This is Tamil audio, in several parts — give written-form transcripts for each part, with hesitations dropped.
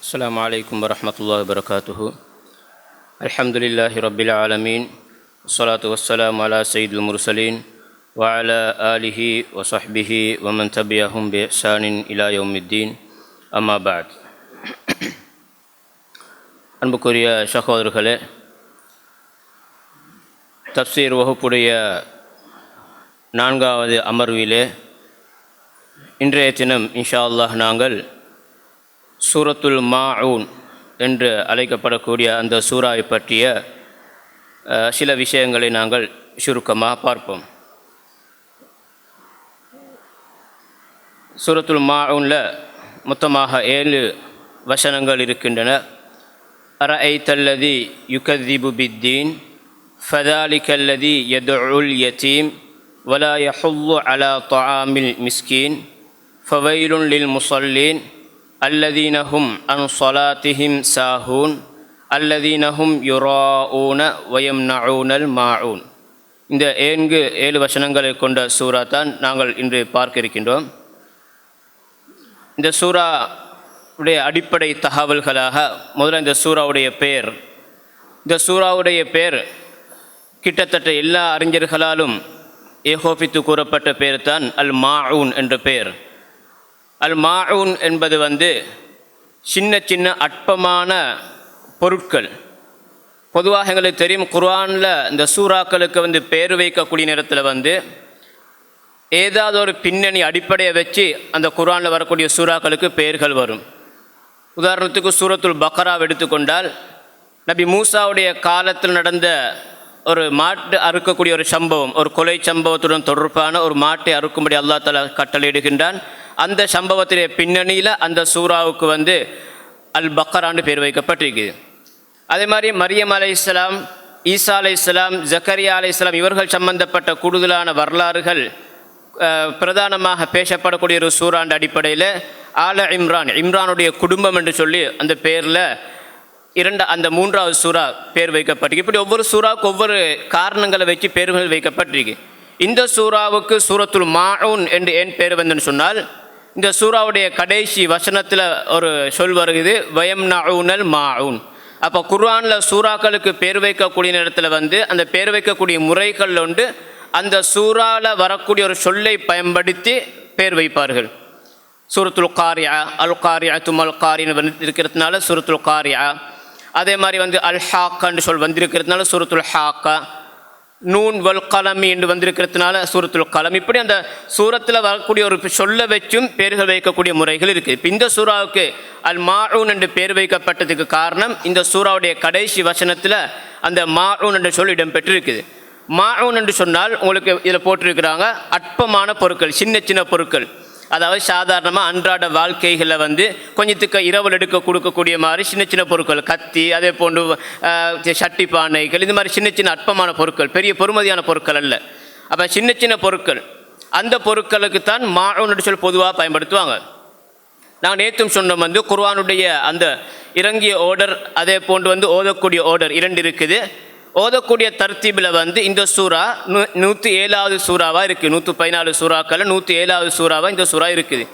السلام عليكم ورحمة الله وبركاته. الحمد لله رب العالمين، والصلاة والسلام على سيد المرسلين وعلى آله وصحبه ومن تبعهم بإحسان إلى يوم الدين. أما بعد. அன்புக்குரிய சகோதரர்களே, தப்சீர் வகுப்புடைய 4வது அமர்விலே இன்றைய தினம் இன்ஷா அல்லாஹ் நாங்கள் சூரத்துல் மாஊன் என்று அழைக்கப்படக்கூடிய அந்த சூறாவை பற்றிய சில விஷயங்களை நாங்கள் சுருக்கமாக பார்ப்போம். சூரத்துல் மாஊனில் மொத்தமாக 7 வசனங்கள் இருக்கின்றன. அரஐத்தல்லதி யுகதிபு பித்தீன் ஃபதாலிகல்லதி யதுல் யதீம் வலா யஹுல்லு அலா தஆமில் மிஸ்கீன் ஃபவைலுன் லில் முஸல்லீன் அல்லதீனஹும் அன் ஸலாத்திஹிம் சாஹூன் அல்லதீனஹும் யுராஊன வயம்னஊனல் மாஊன். இந்த 7 வசனங்களை கொண்ட சூறா தான் நாங்கள் இன்று பார்க்க இருக்கின்றோம். இந்த சூறாவுடைய அடிப்படை தகவல்களாக முதல்ல இந்த சூறாவுடைய பெயர். இந்த சூறாவுடைய பெயர் கிட்டத்தட்ட எல்லா அறிஞர்களாலும் ஏகோபித்து கூறப்பட்ட பெயர் தான் அல் மாஊன் என்ற பெயர். அல் மாஊன் என்பது சின்ன சின்ன அற்பமான பொருட்கள். பொதுவாக எங்களுக்கு தெரியும், குர்ஆனில் இந்த சூறாக்களுக்கு பெயர் வைக்கக்கூடிய நேரத்தில் ஏதாவது ஒரு பின்னணி அடிப்படையை வச்சு அந்த குர்ஆனில் வரக்கூடிய சூறாக்களுக்கு பெயர்கள் வரும். உதாரணத்துக்கு சூரத்துல் பக்ராவை எடுத்துக்கொண்டால், நபி மூசாவுடைய காலத்தில் நடந்த ஒரு மாட்டு அறுக்கக்கூடிய ஒரு சம்பவம், ஒரு கொலை சம்பவத்துடன் தொடர்பான ஒரு மாட்டை அறுக்கும்படி அல்லாஹ் தஆலா கட்டளையிடுகின்றான். அந்த சம்பவத்திலே பின்னணியில் அந்த சூறாவுக்கு அல் பக்ரான்னு பேர் வைக்கப்பட்டிருக்குது. அதே மாதிரி மரியம் அலைஹிஸ்ஸலாம், ஈசா அலைஹிஸ்ஸலாம், ஜக்கரியா அலைஹிஸ்ஸலாம் இவர்கள் சம்பந்தப்பட்ட கூடுதலான வரலாறுகள் பிரதானமாக பேசப்படக்கூடிய ஒரு சூறாண்ட அடிப்படையில் ஆல இம்ரானுடைய குடும்பம் என்று சொல்லி அந்த பேரில் அந்த 3வது சூறா பேர் வைக்கப்பட்டிருக்கு. இப்படி ஒவ்வொரு சூறாவுக்கு ஒவ்வொரு காரணங்களை வச்சு பேர்கள் வைக்கப்பட்டிருக்கு. இந்த சூறாவுக்கு சூரத்துல் மாஊன் என்று ஏன் பேர் வந்துன்னு சொன்னால், இந்த சூறாவுடைய கடைசி வசனத்தில் ஒரு சொல் வருகிறது, வயம்னஊனல் மாஊன். அப்போ குர்ஆனில் சூறாக்களுக்கு பேர் வைக்கக்கூடிய நேரத்தில் அந்த பேர் வைக்கக்கூடிய முறைகள் அந்த சூறாவில் வரக்கூடிய ஒரு சொல்லை பயன்படுத்தி பேர் வைப்பார்கள். சூரத்துல் காரியா, அல் காரியா துமல் காரின்னு இருக்கிறதுனால சூரத்துல் காரியா. அதே மாதிரி அல் ஹாக்கான்னு சொல் வந்திருக்கிறதுனால சூரத்துல் ஹாக்கா. நூன் வல் கலமி என்று வந்திருக்கிறதுனால சூரத்துல் கலம். இப்படி அந்த சூரத்தில் வரக்கூடிய ஒரு சொல்ல வச்சும் பேர்கள் வைக்கக்கூடிய முறைகள் இருக்குது. இப்போ இந்த சூறாவுக்கு அல் மாஊன் என்று பேர் வைக்கப்பட்டதுக்கு காரணம், இந்த சூறாவுடைய கடைசி வசனத்தில் அந்த மாஊன் என்ற சொல் இடம்பெற்றிருக்குது. மாஊன் என்று சொன்னால் உங்களுக்கு இதில் போட்டிருக்கிறாங்க அற்பமான பொருட்கள், சின்ன சின்ன பொருட்கள். அதாவது சாதாரணமாக அன்றாட வாழ்க்கைகளில் கொஞ்சத்துக்கு இரவல் எடுக்க கொடுக்கக்கூடிய மாதிரி சின்ன சின்ன பொருட்கள், கத்தி, அதே போன்று சட்டி பானைகள், இது மாதிரி சின்ன சின்ன அற்பமான பொருட்கள், பெரிய பொறுமதியான பொருட்கள் அல்ல. அப்போ சின்ன சின்ன பொருட்கள், அந்த பொருட்களுக்கு தான் மாஊன் என்று சொல்லி பொதுவாக பயன்படுத்துவாங்க. நான் நேற்றும் சொன்னோம் குர்ஆனுடைய அந்த இறங்கிய ஓர்டர், அதே போன்று ஓதக்கூடிய ஓர்டர் 2 இருக்குது. ஓதக்கூடிய தர்த்தீபில் இந்த சூறா 107வது சூறாவாக இருக்குது. 114 சூறாக்கள் 107வது சூறாவாக இந்த சூறா இருக்குது.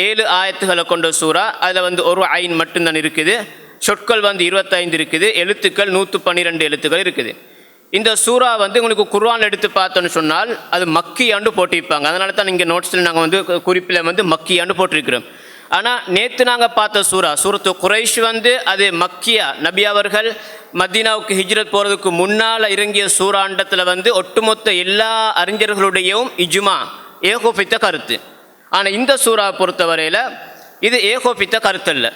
7 ஆயத்துகளை கொண்ட சூறா. அதில் ஒரு ஐன் மட்டும்தான் இருக்குது. சொற்கள் 25 இருக்குது. எழுத்துக்கள் 112 எழுத்துக்கள் இருக்குது. இந்த சூறா உங்களுக்கு குர்ஆன் எடுத்து பார்த்தோன்னு சொன்னால் அது மக்கியாண்டு போட்டிருப்பாங்க. அதனால தான் இங்கே நோட்ஸில் நாங்கள் குறிப்பில் மக்கியாண்டு போட்டிருக்கிறோம். ஆனால் நேற்று நாங்கள் பார்த்த சூரத்து குரைஷ் அது மக்கியா. நபி அவர்கள் மதீனாவுக்கு ஹிஜ்ரத் போகிறதுக்கு முன்னால் இறங்கிய சூறாண்டத்தில் ஒட்டுமொத்த எல்லா அறிஞர்களுடையும் இஜ்மா ஏகோபித்த கருத்து. ஆனால் இந்த சூறாவை பொறுத்தவரையில் இது ஏகோபித்த கருத்து அல்ல.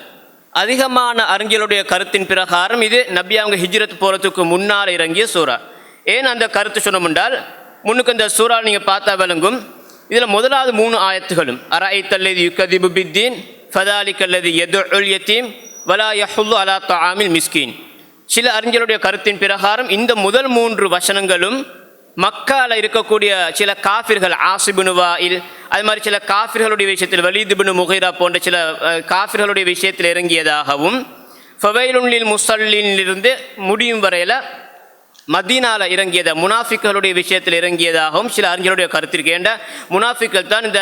அதிகமான அறிஞர்களுடைய கருத்தின் பிரகாரம் இது நபி அவங்க ஹிஜ்ரத் போகிறதுக்கு முன்னால் இறங்கிய சூறா. ஏன் அந்த கருத்து சொன்னோம்னால், முன்னுக்கு இந்த சூறா நீங்கள் பார்த்தா விளங்கும். இதில் முதலாவது 3 ஆயத்துகளும் அரஐத்தல்லதி யுகதிபு பித்தீன் ஃபதாலிகல்லதி யதுல் யதீம் வலா யஹுல்லு அலா தஆமில் மிஸ்கீன். சில அறிஞருடைய கருத்தின் பிரகாரம் இந்த முதல் 3 வசனங்களும் மக்காவில் இருக்கக்கூடிய சில காஃபிர்கள், ஆசிபுனு வாயில், அது மாதிரி சில காஃபிர்களுடைய விஷயத்தில் வலீத் இப்னு முகைரா போன்ற சில காஃபிர்களுடைய விஷயத்தில் இறங்கியதாகவும், ஃபவைலுன் லில் முஸல்லீனிலிருந்து முடியும் வரையில் மதீனாவில் இறங்கியத முனாஃபிக்களுடைய விஷயத்தில் இறங்கியதாகவும் சில அறிஞருடைய கருத்திற்கு. ஏண்ட முனாஃபிக்கள் தான் இந்த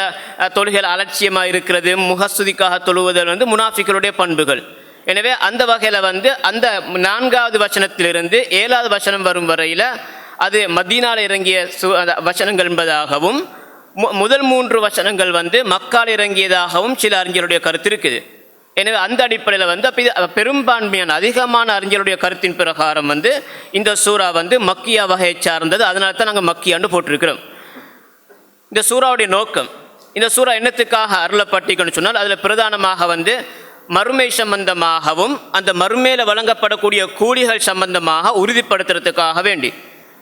தொழுகைகள் அலட்சியமாக இருக்கிறது, முகஸ்துதிக்காக தொழுவதில் முனாஃபிக்களுடைய பண்புகள். எனவே அந்த வகையில் வந்து அந்த 4வது வசனத்திலிருந்து 7வது வசனம் வரும் வரையில் அது மதீனாவில் இறங்கிய வசனங்கள் என்பதாகவும் முதல் 3 வசனங்கள் வந்து மக்கால் இறங்கியதாகவும் சில அறிஞருடைய கருத்து இருக்குது. எனவே அந்த அடிப்படையில் வந்து அப்போ பெரும்பான்மையான அதிகமான அறிஞருடைய கருத்தின் பிரகாரம் வந்து இந்த சூறா வந்து மக்கியா வகையை சார்ந்தது. அதனால தான் நாங்கள் மக்கியான்னு போட்டிருக்கிறோம். இந்த சூறாவுடைய நோக்கம், இந்த சூறா என்னத்துக்காக அருளப்பட்டிருக்குன்னு சொன்னால் அதில் பிரதானமாக வந்து மறுமை சம்பந்தமாகவும் அந்த மறுமையில் வழங்கப்படக்கூடிய கூலிகள் சம்பந்தமாக உறுதிப்படுத்துறதுக்காக வேண்டி.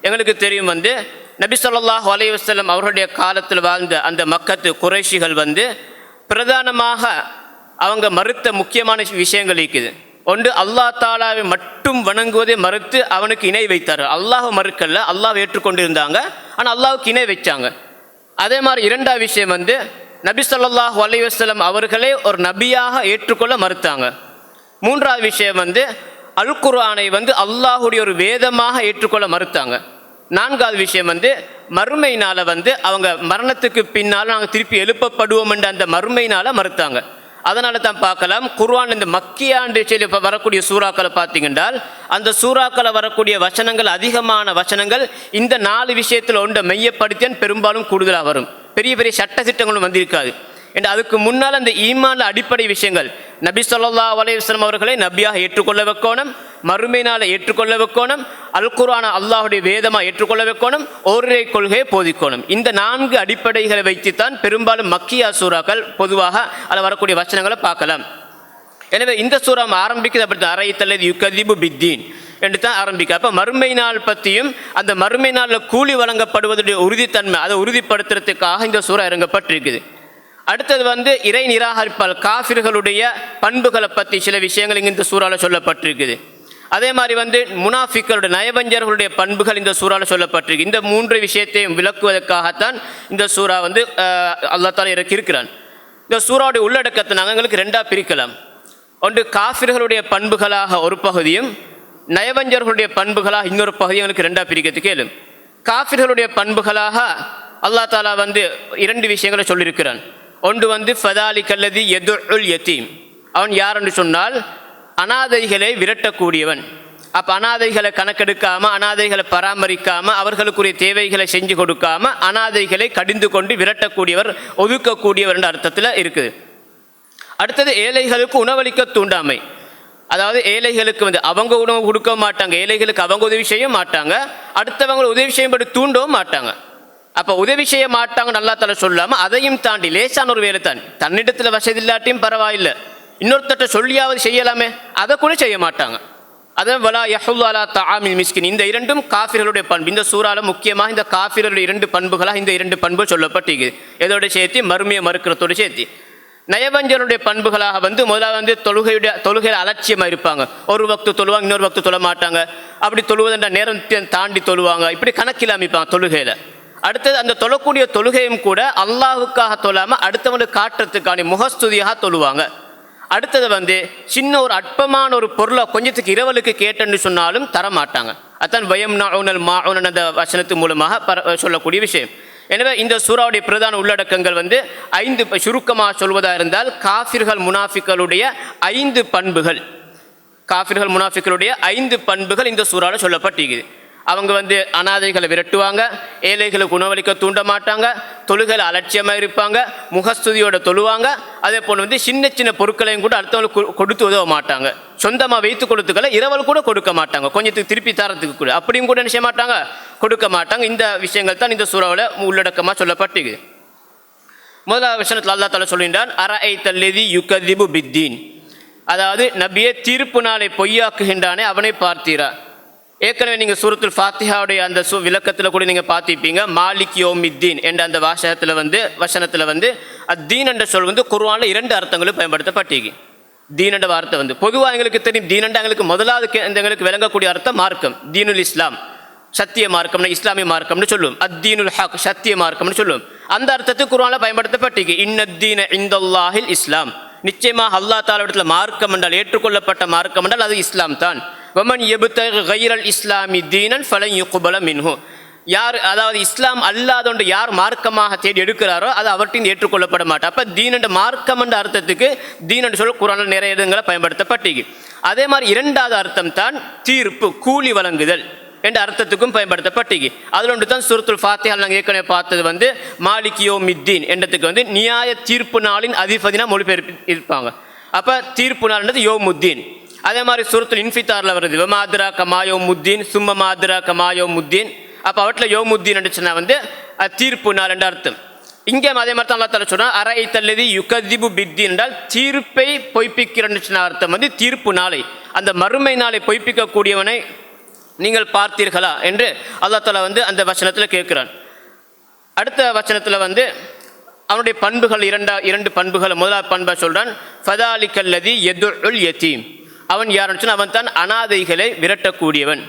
எங்களுக்கு தெரியும் வந்து நபி ஸல்லல்லாஹு அலைஹி வஸல்லம் அவர்களுடைய காலத்தில் வாழ்ந்த அந்த மக்கத்து குறைஷிகள் வந்து பிரதானமாக அவங்க மறுத்த முக்கியமான விஷயங்கள் இருக்குது. ஒன்று, அல்லாஹ் தாலாவை மட்டும் வணங்குவதை மறுத்து அவனுக்கு இணை வைத்தார்கள். அல்லாஹ் மறுக்கல்ல, அல்லாஹ் ஏற்றுக்கொண்டிருந்தாங்க, ஆனால் அல்லாஹுக்கு இணை வச்சாங்க. அதே மாதிரி 2வது விஷயம் வந்து நபி ஸல்லல்லாஹு அலைஹி வஸல்லம் அவர்களே ஒரு நபியாக ஏற்றுக்கொள்ள மறுத்தாங்க. 3வது விஷயம் வந்து அல் குர்ஆனை வந்து அல்லாஹுடைய ஒரு வேதமாக ஏற்றுக்கொள்ள மறுத்தாங்க. 4வது விஷயம் வந்து மறுமையினால் வந்து அவங்க மரணத்துக்கு பின்னால் நாங்கள் திருப்பி எழுப்பப்படுவோம் என்ற அந்த மறுமையினால் மறுத்தாங்க. அதனால தான் பார்க்கலாம் குர்ஆன் இந்த மக்கியாண்டு சொல்லி இப்போ வரக்கூடிய சூறாக்களை பார்த்தீங்கன்றால் அந்த சூறாக்களை வரக்கூடிய வசனங்கள் அதிகமான வசனங்கள் இந்த 4 விஷயத்தில் ஒன்றை மையப்படுத்தியான் பெரும்பாலும் கூடுதலாக வரும். பெரிய பெரிய சட்ட திட்டங்களும் வந்திருக்காது. என்று அதுக்கு முன்னால் அந்த ஈமான்ல அடிப்படை விஷயங்கள் நபி ஸல்லல்லாஹு அலைஹி வஸல்லம் அவர்களை நபியாக ஏற்றுக்கொள்ள வைக்கணும், மறுமையினால் ஏற்றுக்கொள்ள வைக்கணும், அல் குர்ஆனை அல்லாஹுடைய வேதமாக ஏற்றுக்கொள்ள வைக்கணும், ஒரே கொள்கையை போதிக்கணும். இந்த 4 அடிப்படைகளை வைத்துத்தான் பெரும்பாலும் மக்கியா சூறாக்கள் பொதுவாக அதில் வரக்கூடிய வசனங்களை பார்க்கலாம். எனவே இந்த சூறா ஆரம்பிக்குது அப்படி தான் அரைத்தல்லது யுகதிபு பித்தீன் என்று தான் ஆரம்பிக்க. அப்போ மறுமை நாள் பற்றியும் அந்த மறுமை நாளில் கூலி வழங்கப்படுவதுடைய உறுதித்தன்மை அதை உறுதிப்படுத்துறதுக்காக இந்த சூறா இறங்கப்பட்டிருக்குது. அடுத்தது வந்து இறை நிராகரிப்பால் காஃபிர்களுடைய பண்புகளை பற்றி சில விஷயங்கள் இங்கே இந்த சூறாவில் சொல்லப்பட்டிருக்குது. அதே மாதிரி வந்து முனாஃபிக்களுடைய நயவஞ்சர்களுடைய பண்புகள் இந்த சூறாவில் சொல்லப்பட்டிருக்கு. இந்த 3 விஷயத்தையும் விளக்குவதற்காகத்தான் இந்த சூறா வந்து அல்லாஹ் தஆலா இறக்கியிருக்கிறான். இந்த சூறாவுடைய உள்ளடக்கத்தை நாங்கள் எங்களுக்கு 2ஆக பிரிக்கலாம். ஒன்று காஃபிர்களுடைய பண்புகளாக ஒரு பகுதியும் நயவஞ்சர்களுடைய பண்புகளாக இன்னொரு பகுதியும் எங்களுக்கு 2ஆக பிரிக்கிறதுக்கு கேளும். காஃபிர்களுடைய பண்புகளாக அல்லாஹ் தஆலா வந்து 2 விஷயங்களை சொல்லியிருக்கிறான். ஒன்று வந்து ஃபதாலிகல்லதி யதுல் யதீம், அவன் யார் என்று சொன்னால் அனாதைகளை விரட்டக்கூடியவன். அப்போ அனாதைகளை கணக்கெடுக்காமல் அனாதைகளை பராமரிக்காமல் அவர்களுக்குரிய தேவைகளை செஞ்சு கொடுக்காமல் அனாதைகளை கடிந்து கொண்டு விரட்டக்கூடியவர் ஒதுக்கக்கூடியவர் என்ற அர்த்தத்தில் இருக்குது. அடுத்தது ஏழைகளுக்கு உணவளிக்க தூண்டாமை, அதாவது ஏழைகளுக்கு வந்து அவங்க உணவு கொடுக்க மாட்டாங்க, ஏழைகளுக்கு அவங்க உதவி செய்ய மாட்டாங்க, அடுத்தவங்களை உதவி செய்யும்படி தூண்டவும் மாட்டாங்க. அப்போ உதவி செய்ய மாட்டாங்கன்னு அல்லாஹ் தஆலா சொல்லாமல் அதையும் தாண்டி லேசான ஒரு வேலை தான், தன்னிடத்தில் வசதி இல்லாட்டியும் பரவாயில்லை இன்னொருத்தட்ட சொல்லியாவது செய்யலாமே, அதை கூட செய்ய மாட்டாங்க. அதான் வலா யஹுல்லு அலா தஆமில் மிஸ்கின். இந்த 2ம் காஃபிர்களுடைய பண்பு. இந்த சூறால முக்கியமாக இந்த காஃபிர்களுடைய 2 பண்புகளாக இந்த 2 பண்புகள் சொல்லப்பட்டிருக்கு. எதோட சேர்த்து மறுமையை மறுக்கிறதோடு சேர்த்து. நயவஞ்சனுடைய பண்புகளாக வந்து முதலாவது வந்து தொழுகையில் அலட்சியமாக இருப்பாங்க. ஒரு வக்து தொழுவாங்க, இன்னொரு வக்து தொழ மாட்டாங்க. அப்படி தொழுவதுன்ற நேரத்தை தாண்டி தொழுவாங்க, இப்படி கணக்கில் அமைப்பாங்க தொழுகையில். அடுத்தது அந்த தொழக்கூடிய தொழுகையும் கூட அல்லாஹுக்காக தொழாமல் அடுத்தவனுக்கு காட்டுறதுக்கான முகஸ்துதியாக தொழுவாங்க. அடுத்தது வந்து சின்ன ஒரு அற்பமான ஒரு பொருளை கொஞ்சத்துக்கு இரவலுக்கு கேட்டேன்னு சொன்னாலும் தரமாட்டாங்க. அதான் வயம் நவுனல் மாவுனன் அந்த வசனத்து மூலமாக சொல்லக்கூடிய விஷயம். எனவே இந்த சூறாவுடைய பிரதான உள்ளடக்கங்கள் வந்து 5 சுருக்கமாக சொல்வதாக இருந்தால் காஃபிர்கள் முனாஃபிக்களுடைய 5 பண்புகள், காஃபிர்கள் முனாஃபிக்களுடைய 5 பண்புகள் இந்த சூறாவில் சொல்லப்பட்டிருக்குது. அவங்க வந்து அனாதைகளை விரட்டுவாங்க, ஏழைகளுக்கு உணவளிக்க தூண்ட மாட்டாங்க, தொழுகையில் அலட்சியமாக இருப்பாங்க, முகஸ்துதியோட தொழுவாங்க. அதே போல் வந்து சின்ன சின்ன பொருட்களையும் கூட அடுத்தவங்களுக்கு கொடுத்து உதவ மாட்டாங்க, சொந்தமாக வைத்து கொடுத்துக்களை இரவல் கூட கொடுக்க மாட்டாங்க, கொஞ்சத்துக்கு திருப்பி தரத்துக்கு கூட அப்படியும் கூட என்ன செய்ய மாட்டாங்க, கொடுக்க மாட்டாங்க. இந்த விஷயங்கள் தான் இந்த சூறாவில் உள்ளடக்கமாக சொல்லப்பட்டிருக்கு. முதலாவது விஷயத்தில் அல்லாஹ் தஆலா சொல்கின்றான் அரஐத்தல்லதி யுகதிபு பித்தீன், அதாவது நபியே தீர்ப்பு நாளை பொய்யாக்குகின்றானே அவனை பார்த்தீரா. ஏற்கனவே நீங்கள் சூரத்துல் ஃபாத்திஹாவுடைய அந்த விளக்கத்தில் கூட நீங்கள் பார்த்திருப்பீங்க. மாலிக் யௌமித்தீன் என்ற அந்த வசனத்தில் வந்து அத்தீன் என்ற சொல் வந்து குர்ஆனில் 2 அர்த்தங்களும் பயன்படுத்தப்பட்டிருக்கு. தீன் என்ற வார்த்தை வந்து பொதுவாக எங்களுக்கு தெரியும். தீன் என்ற எங்களுக்கு முதலாவது எங்களுக்கு விளங்கக்கூடிய அர்த்தம் மார்க்கம், தீனுல் இஸ்லாம், சத்திய மார்க்கம்னு இஸ்லாமிய மார்க்கம்னு சொல்லுவோம். அத்தீனுல் ஹக் சத்திய மார்க்கம்னு சொல்லுவோம். அந்த அர்த்தத்துக்கு குர்ஆனில் பயன்படுத்தப்பட்டிருக்கு. இன்னத்தீன இந்தல்லாஹில் இஸ்லாம், நிச்சயமாக அல்லாஹ் தஆலா இடத்துல மார்க்கம் என்றால் ஏற்றுக்கொள்ளப்பட்ட மார்க்கம் என்றால் அது இஸ்லாம் தான். வமன் யப்தகி கைரல் இஸ்லாமி தீனன் ஃபலன் யுக்பல மின்ஹு, யார் அதாவது இஸ்லாம் அல்லாதொன்று யார் மார்க்கமாக தேடி எடுக்கிறாரோ அது அவர்கிட்ட ஏற்றுக்கொள்ளப்பட மாட்டேன். அப்போ தீன் என்ற மார்க்கம் என்ற அர்த்தத்துக்கு தீன் என்று சொல்ல குர்ஆனில் நிறைய இடங்களை பயன்படுத்தப்பட்டீங்க. அதே மாதிரி இரண்டாவது அர்த்தம் தான் தீர்ப்பு, கூலி வழங்குதல் என்ற அர்த்தத்துக்கும் பயன்படுத்தப்பட்டீங்க. அதில் ஒன்று தான் சூரத்துல் ஃபாத்திஹா நாங்கள் ஏற்கனவே பார்த்தது மாலிக் யௌமித்தீன் என்றதுக்கு நியாய தீர்ப்பு நாளின் அதிபதினா மொழிபெயர்ப்பு இருப்பாங்க. அப்போ தீர்ப்பு நாள்ன்றது யௌமுத்தீன். அதே மாதிரி சூரத்துல் இன்ஃபித்தாரில் வருது வமாத்ரா கமா யௌமுத்தீன் சும்ம மாத்ரா கமா யௌமுத்தீன். அப்போ அவற்றில் யௌமுத்தீன் சொன்னா தீர்ப்பு நாள் என்ற அர்த்தம். இங்கே அதே மாதிரி தான் அல்லா தஆலா சொன்னா அரைத்தல்லதி யுகதிபு பித்தீன் என்றால் தீர்ப்பை பொய்ப்பிக்கிறன்னு சொன்ன அர்த்தம் தீர்ப்பு நாளை, அந்த மறுமை நாளை பொய்ப்பிக்கக்கூடியவனை நீங்கள் பார்த்தீர்களா என்று அல்லா தஆலா அந்த வசனத்தில் கேட்கிறான். அடுத்த வசனத்தில் அவனுடைய பண்புகள் இரண்டு பண்புகள். முதலாவது பண்பை சொல்றான் ஃபதாலிகல்லதி யதுல் யதீம். அவன் யாருன்னு சொன்னால் அவன் தான் அனாதைகளை விரட்டக்கூடியவன்,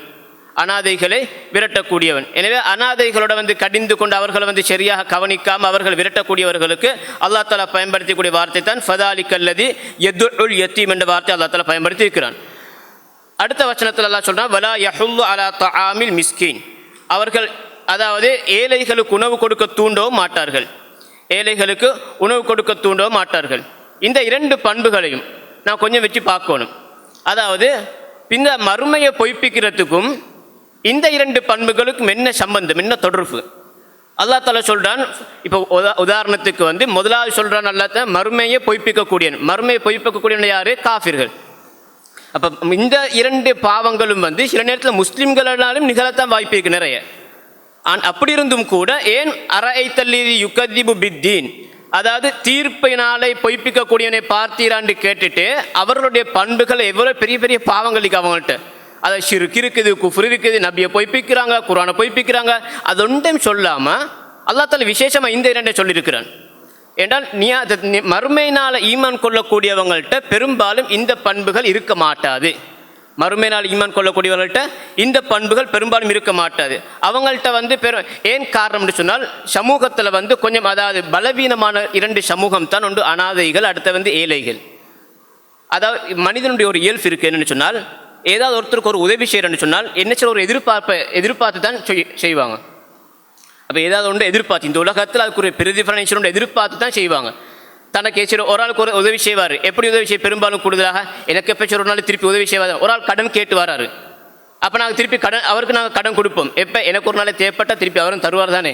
அனாதைகளை விரட்டக்கூடியவன். எனவே அனாதைகளோட கடிந்து கொண்டு அவர்களை சரியாக கவனிக்காமல் அவர்கள் விரட்டக்கூடியவர்களுக்கு அல்லா தஆலா பயன்படுத்தக்கூடிய வார்த்தை தான் ஃபதாலிகல்லதி யதுல் யதீம் என்ற வார்த்தை அல்லா தஆலா பயன்படுத்தி இருக்கிறான். அடுத்த வசனத்தில் அல்லாஹ் சொல்றான் வலா யஹுல்லு அலா தஆமில் மிஸ்கீன். அவர்கள் அதாவது ஏழைகளுக்கு உணவு கொடுக்க தூண்டவும் மாட்டார்கள், ஏழைகளுக்கு உணவு கொடுக்க தூண்டவும் மாட்டார்கள். இந்த இரண்டு பண்புகளையும் நான் கொஞ்சம் வச்சு பார்க்கணும். அதாவது இந்த மறுமையை பொய்ப்பிக்கிறதுக்கும் இந்த இரண்டு பண்புகளுக்கும் என்ன சம்பந்தம், என்ன தொடர்பு? அல்லாஹ் தஆலா சொல்றான். இப்போ உதாரணத்துக்கு முதலாவது சொல்றான் அல்லாஹ் மறுமையை பொய்ப்பிக்கக்கூடியவன். மறுமையை பொய்ப்பிக்கக்கூடியவன் யாரு? காஃபிர்கள். அப்போ இந்த இரண்டு பாவங்களும் சில நேரத்தில் முஸ்லிம்களாலும் நிகழத்தான் வாய்ப்பு இருக்கு நிறைய. அப்படி இருந்தும் கூட ஏன் அரைத்தல்லதி யுகதிபு பித்தீன், அதாவது தீர்ப்பை நாளை பொய்ப்பிக்கக்கூடியவனை பார்த்தீரான்னு கேட்டுட்டு அவர்களுடைய பண்புகள் எவ்வளோ பெரிய பெரிய பாவங்கள் இருக்கு அவங்கள்ட்ட. அதை ஷிர்க் இருக்குது, குஃப்ர் இருக்குது, நபியை பொய்ப்பிக்கிறாங்க, குர்ஆனை பொய்ப்பிக்கிறாங்க. அது ஒன்றையும் சொல்லாமல் அல்லாஹ் தஆலா விசேஷமாக இந்த இரண்டை சொல்லியிருக்கிறான். என்றால் மறுமையினால் ஈமான் கொள்ளக்கூடியவங்கள்ட்ட பெரும்பாலும் இந்த பண்புகள் இருக்க மாட்டாது. மறுமையினால் ஈமான் கொள்ளக்கூடியவர்கள்ட்ட இந்த பண்புகள் பெரும்பாலும் இருக்க மாட்டாது. அவங்கள்ட்ட ஏன் காரணம்னு சொன்னால் சமூகத்தில் கொஞ்சம் அதாவது பலவீனமான இரண்டு சமூகம் தான். ஒன்று அனாதைகள், அடுத்த ஏழைகள். அதாவது மனிதனுடைய ஒரு இயல்பு இருக்குது என்னென்னு சொன்னால் ஏதாவது ஒருத்தருக்கு ஒரு உதவி செய்கிறேன்னு சொன்னால் என்ன சொல்ல ஒரு எதிர்பார்த்து தான் செய்வாங்க. அப்போ ஏதாவது ஒன்று எதிர்பார்த்து இந்த உலகத்தில் அதுக்குரிய பிரதிபலனை எதிர்பார்த்து தான் செய்வாங்க. தனக்கு ஏற்ற ஒரு ஆளுக்கு ஒரு உதவி செய்வார். எப்படி உதவி செய்ய? பெரும்பாலும் கூடுதலாக எனக்கு எப்போ ஒரு நாள் திருப்பி உதவி செய்வார். ஒரு ஆள் கடன் கேட்டு வராரு, அப்போ நாங்கள் திருப்பி அவருக்கு நாங்கள் கடன் கொடுப்போம். எப்போ எனக்கு ஒரு நாள் தேவைப்பட்டால் திருப்பி அவரும் தருவார் தானே.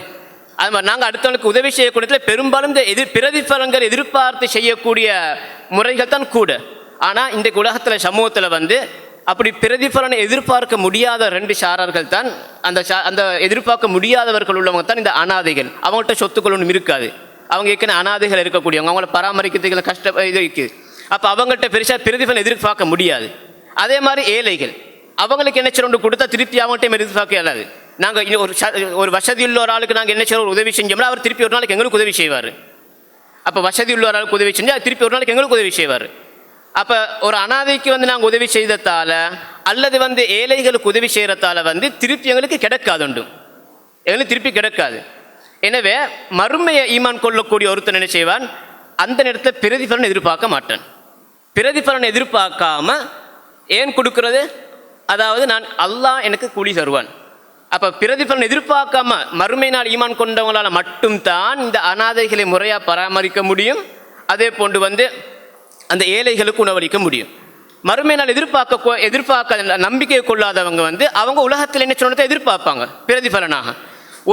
அது மாதிரி நாங்கள் அடுத்தவங்களுக்கு உதவி செய்யக்கூடியதில் பெரும்பாலும் இந்த பிரதிபலங்கள் எதிர்பார்த்து செய்யக்கூடிய முறைகள் தான் கூட. ஆனால் இந்த உலகத்தில் சமூகத்தில் அப்படி பிரதிபலனை எதிர்பார்க்க முடியாத ரெண்டு சாரார்கள் தான். அந்த எதிர்பார்க்க முடியாதவர்கள் உள்ளவங்க தான் இந்த அனாதைகள். அவங்கள்ட்ட சொத்துக்கள் ஒன்றும் இருக்காது, அவங்க ஏற்கனவே அனாதைகள் இருக்கக்கூடியவங்க, அவங்கள பராமரிக்கிறதுக்கு கஷ்டம் இது இருக்குது. அப்போ அவங்கள்ட்ட பெருசாக பிரதிபலன் எதிர்பார்க்க முடியாது. அதே மாதிரி ஏழைகள், அவங்களுக்கு என்ன செய்யணும் கொடுத்தா திருப்பி அவங்கள்ட்ட எதிர்பார்க்க இயலாது. நாங்கள் ஒரு வசதி உள்ள ஒரு ஆளுக்கு நாங்கள் என்ன செய்யறோம் உதவி செஞ்சோம்னா அவர் திருப்பி ஒரு நாளைக்கு எங்களுக்கு உதவி செய்வார். அப்போ வசதி உள்ள ஒரு ஆளுக்கு உதவி செஞ்சால் திருப்பி ஒரு நாளைக்கு எங்களுக்கு உதவி செய்வார். அப்போ ஒரு அனாதைக்கு நாங்கள் உதவி செய்ததால் அல்லது ஏழைகளுக்கு உதவி செய்கிறதால திருப்பி எங்களுக்கு கிடைக்காதுண்டு, எங்களுக்கு திருப்பி கிடைக்காது. எனவே மறுமையை ஈமான் கொள்ளக்கூடிய ஒருத்தன் என்ன செய்வான், அந்த நேரத்தில் பிரதிபலன் எதிர்பார்க்க மாட்டான். பிரதிபலன் எதிர்பார்க்காம ஏன் கொடுக்கறது? அதாவது அல்லாஹ் எனக்கு கூலி தருவான். அப்போ பிரதிபலன் எதிர்பார்க்காம மறுமை நாள் ஈமான் கொண்டவங்களால் மட்டும்தான் இந்த அனாதைகளை முறையாக பராமரிக்க முடியும். அதே போன்று அந்த ஏழைகளுக்கு உணவளிக்க முடியும். மறுமை நாள் எதிர்பார்க்க நம்பிக்கை கொள்ளாதவங்க அவங்க உலகத்தில் என்ன சொன்னதை எதிர்பார்ப்பாங்க பிரதிபலனாக.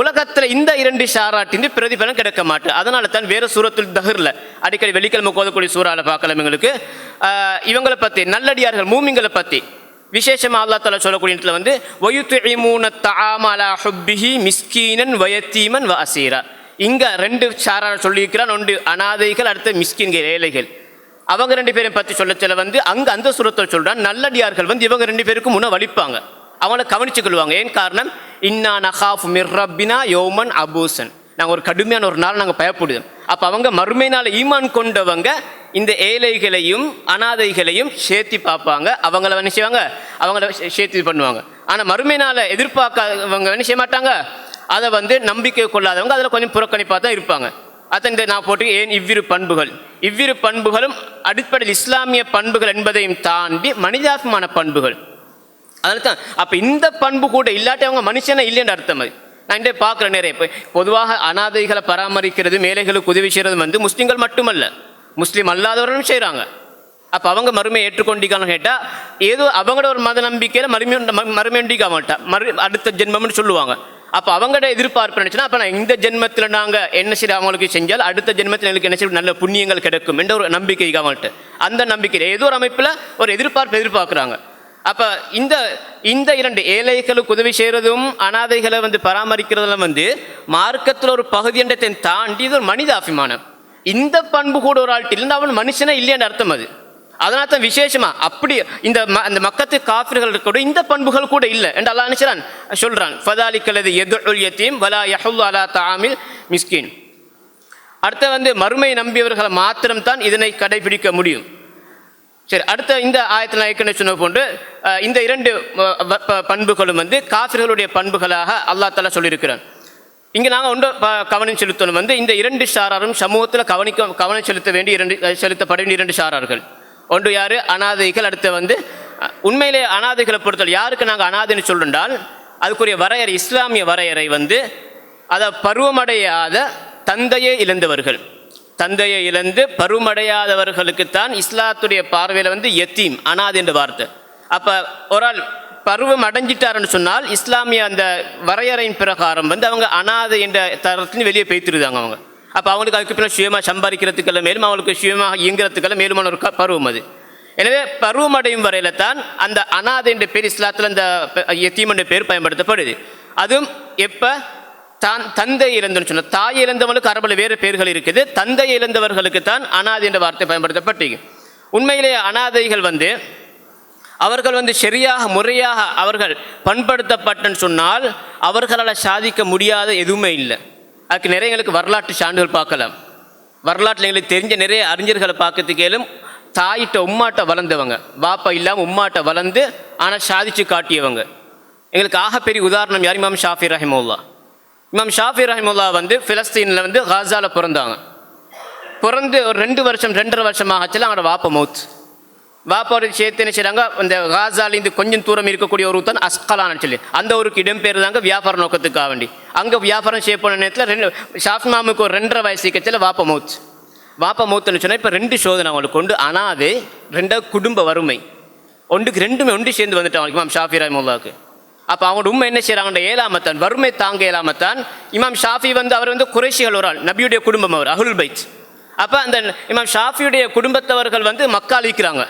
உலகத்தில் இந்த இரண்டு ஷாராட்டின் பிரதிபலன் கிடைக்க மாட்டேன். அதனால தான் வேறு சூரத்துல் தஹ்ரில் அடிக்கடி வெள்ளிக்கிழமை கோதக்கூடிய சூறாவில் பார்க்கலாம். எங்களுக்கு இவங்களை பற்றி நல்லடியார்கள் மூமிங்களை பற்றி விசேஷமாக அல்லாஹ் தஆலா சொல்லக்கூடிய இடத்துல வயுத்இமூன தஆம அலா ஹுப்பிஹி மிஸ்கீனன் வயத்தீமன் வ அசீரா. இங்கே ரெண்டு ஷாரார் சொல்லியிருக்கிறான். ஒன்று அனாதைகள், அடுத்த மிஸ்கீன்கள் ஏழைகள். அவங்க ரெண்டு பேரை பற்றி சொல்ல அங்கே அந்த சூரத்தில் சொல்கிறான் நல்லடியார்கள் இவங்க ரெண்டு பேருக்கும் உணவளிப்பாங்க, அவங்கள கவனிச்சுக்கொள்வாங்க. ஏன் காரணம்? இன்னா நகாஃபு மிர் ரப்பினா யௌமன் அபூசன், நாங்கள் ஒரு கடுமையான ஒரு நாள் நாங்கள் பயப்படுவோம். அப்போ அவங்க மறுமை நாள் ஈமான் கொண்டவங்க இந்த ஏழைகளையும் அனாதைகளையும் சேர்த்தி பார்ப்பாங்க, அவங்கள என்ன செய்வாங்க, அவங்கள சேர்த்து பண்ணுவாங்க. ஆனால் மறுமை நாளை எதிர்பார்க்காதவங்க என்ன செய்ய மாட்டாங்க, அதை நம்பிக்கை கொள்ளாதவங்க அதில் கொஞ்சம் புறக்கணிப்பாக தான் இருப்பாங்க. அதான் இந்த நான் போட்டு ஏன் இவ்விரு பண்புகளும் அடிப்படையில் இஸ்லாமிய பண்புகள் என்பதையும் தாண்டி மனிதாத்மான பண்புகள். அதனால தான் அப்போ இந்த பண்பு கூட இல்லாட்டி அவங்க மனுஷனே இல்லைன்னு அர்த்தம். அது நான் இன்றைய பார்க்குற நிறைய இப்போ பொதுவாக அனாதைகளை பராமரிக்கிறது மேலைகளுக்கு உதவி செய்கிறது வந்து முஸ்லீம்கள் மட்டுமல்ல, முஸ்லீம் அல்லாதவர்களும் செய்கிறாங்க. அப்போ அவங்க மறுமையை ஏற்றுக்கொண்டிக்கான்னு கேட்டால் ஏதோ அவங்களோட ஒரு மத நம்பிக்கையில் மறுமையண்டிக்க மாட்டா, அடுத்த ஜென்மம்னு சொல்லுவாங்க. அப்போ அவங்களோட எதிர்பார்ப்பு நினச்சுன்னா அப்போ நான் இந்த ஜென்மத்தில் நாங்கள் என்ன செய்ய அவங்களுக்கு செஞ்சால் அடுத்த ஜென்மத்தில் எங்களுக்கு என்ன செய்ய நல்ல புண்ணியங்கள் கிடைக்கும் என்ற ஒரு நம்பிக்கை அவங்கள்ட்ட. அந்த நம்பிக்கையில் ஏதோ ஒரு அமைப்பில் ஒரு எதிர்பார்க்குறாங்க. அப்போ இந்த இரண்டு ஏழைகளுக்கு உதவி செய்கிறதும் அனாதைகளை வந்து பராமரிக்கிறதுலாம் வந்து மார்க்கத்தில் ஒரு பகுதி என்றதை தாண்டி இது ஒரு மனித அபிமானம். இந்த பண்பு கூட ஒரு ஆள்கிட்ட இல்லைன்னா அவன் மனுஷனே இல்லைன்னு அர்த்தம். அது அதனால தான் விசேஷமா அப்படி அந்த மக்கத்து காஃபிர்கள் கூட இந்த பண்புகள் கூட இல்லை என்று அல்லாஹ் நினைச்சான் சொல்றான். ஃபதாலிக்கல்லது யதுல் யதீம் வலா யஹுல்லு அலா தஆமில் மிஸ்கின். அடுத்த வந்து மறுமை நம்பியவர்களை மாத்திரம்தான் இதனை கடைபிடிக்க முடியும். சரி, அடுத்த இந்த ஆயத்தில் ஏற்கனவே சொன்ன போன்று இந்த இரண்டு பண்புகளும் வந்து காஃபிர்களுடைய பண்புகளாக அல்லாஹ் தஆலா சொல்லியிருக்கிறான். இங்கே நாங்கள் ஒன்று கவனம் செலுத்தணும் வந்து இந்த இரண்டு ஷாராரும் சமூகத்தில் கவனம் செலுத்தப்பட வேண்டிய இரண்டு ஷாரார்கள். ஒன்று யார்? அனாதைகள். அடுத்து வந்து உண்மையிலே அனாதைகளை பொறுத்தவரை யாருக்கு நாங்கள் அனாதைன்னு சொல்லுண்டால் அதுக்குரிய வரையறை, இஸ்லாமிய வரையறை வந்து அதை பருவமடையாத தந்தையை இழந்தவர்கள், தந்தையை இழந்து பருவமடையாதவர்களுக்குத்தான் இஸ்லாத்துடைய பார்வையில் வந்து யத்தீம் அனாதை என்ற வார்த்தை. அப்போ ஒரு ஆள் பருவம் அடைஞ்சிட்டாருன்னு சொன்னால் இஸ்லாமிய அந்த வரையறையின் பிரகாரம் வந்து அவங்க அனாதை என்ற தரத்துலேருந்து வெளியே பேய்த்திருந்தாங்க அவங்க. அப்போ அவங்களுக்கு அதுக்கு பின்னால் சுயமாக சம்பாதிக்கிறதுக்கெல்லாம் மேலும் அவங்களுக்கு சுயமாக இயங்குறதுக்கெல்லாம் மேலுமான ஒரு பருவம் அது. எனவே பருவம் அடையும் வரையில தான் அந்த அனாதை என்ற பேர் இஸ்லாத்தில் அந்த யத்தீம் என்ற பேர் பயன்படுத்தப்படுது. அதுவும் எப்போ தந்தை இழந்தன்னு சொன்னால் தாய் இழந்தவங்களுக்கு அரபில் வேறு பேர்கள் இருக்குது. தந்தை இழந்தவர்களுக்கு தான் அனாதை என்ற வார்த்தை பயன்படுத்தப்பட்டு. உண்மையிலேயே அனாதைகள் வந்து அவர்கள் வந்து சரியாக முறையாக அவர்கள் பண்படுத்தப்பட்டன்னு சொன்னால் அவர்களால் சாதிக்க முடியாத எதுவுமே இல்லை. அதுக்கு நிறைய எங்களுக்கு வரலாற்று சான்றுகள் பார்க்கலாம். வரலாற்றில் எங்களுக்கு தெரிஞ்ச நிறைய அறிஞர்களை பார்க்கறதுக்கேலும் தாயிட்ட உம்மாட்ட வளர்ந்தவங்க, பாப்பா இல்லாமல் உம்மாட்ட வளர்ந்து ஆனால் சாதித்து காட்டியவங்க. எங்களுக்கு ஆகப்பெரிய உதாரணம் யார்? இமாம் ஷாஃபி ரஹிமுல்லா. இமாம் ஷாஃபி ரஹிமுல்லா வந்து ஃபிலஸ்தீனில் வந்து காசாவில் பிறந்தாங்க. பிறந்து ஒரு 2.5 வருஷம் ஆச்சுல அவங்களோட வாப்பா மௌத். வாப்பாவோட சேர்த்து என்ன செய்கிறாங்க, இந்த காசாலேருந்து கொஞ்சம் தூரம் இருக்கக்கூடிய ஒரு ஊத்தான் அஸ்கலான்னு சொல்லி அந்த ஊருக்கு இடம்பெயர் தாங்க வியாபார நோக்கத்துக்காக வேண்டி. அங்கே வியாபாரம் செய்ய போன நேரத்தில் ஷாஃபி மாமுக்கு ஒரு 2.5 வயசு கட்சியில் வாப்பா மௌத்துன்னு சொன்னால் இப்போ 2 சோதனை அவங்களுக்கு கொண்டு. அனாதை, 2 குடும்ப வறுமை, ஒன்றுக்கு 2மே ஒன்று சேர்ந்து வந்துட்டு அவங்களுக்கு இமாம் ஷாஃபி ரஹிமுல்லாவுக்கு. அப்போ அவங்களோட உண்மை என்ன செய்கிறாங்க, ஏழாமத்தான் வறுமை தாங்க ஏழாமத்தான் இமாம் ஷாஃபி வந்து அவர் வந்து குறைஷிகள் ஒரு ஆள், நபியுடைய குடும்பம், அவர் அஹ்லுல் பைத். அப்போ அந்த இமாம் ஷாஃபியுடைய குடும்பத்தவர்கள் வந்து மக்கால் இருக்கிறாங்க,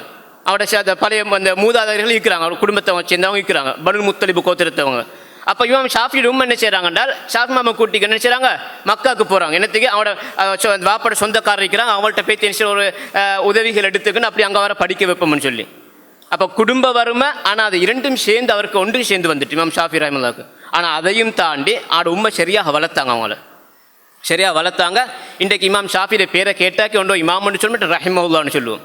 அவரோட பழைய அந்த மூதாதையர்கள் இருக்கிறாங்க, அவர் குடும்பத்தை சேர்ந்தவங்க இருக்கிறாங்க, பனுல் முத்தலிபு கோத்திரத்தவங்க. அப்போ இமாம் ஷாஃபியோட உண்மை என்ன செய்கிறாங்க என்றால் ஷாஃபி மாமா கூட்டிக்கு என்ன செய்கிறாங்க, மக்காவுக்கு போகிறாங்க. என்னத்துக்கு? அவரோட வாப்போட சொந்தக்காரர் இருக்கிறாங்க, அவங்கள்ட்ட பேசி ஒரு உதவிகள் எடுத்துக்கன்னு அப்படி அங்கே வர படிக்க வைப்போம்னு சொல்லி. அப்போ குடும்ப வறுமை ஆனால் அது 2ம் சேர்ந்து அவருக்கு ஒன்றும் சேர்ந்து வந்துட்டு இமாம் ஷாஃபி ரஹிமுல்லாவுக்கு. ஆனால் அதையும் தாண்டி உண்மை சரியாக வளர்த்தாங்க, அவங்கள சரியாக வளர்த்தாங்க. இன்றைக்கு இமாம் ஷாஃபியோட பேரை கேட்டாக்கி ஒன்றோ இமாம்னு சொல்லிட்டு ரஹிமவுல்லான்னு சொல்லுவோம்.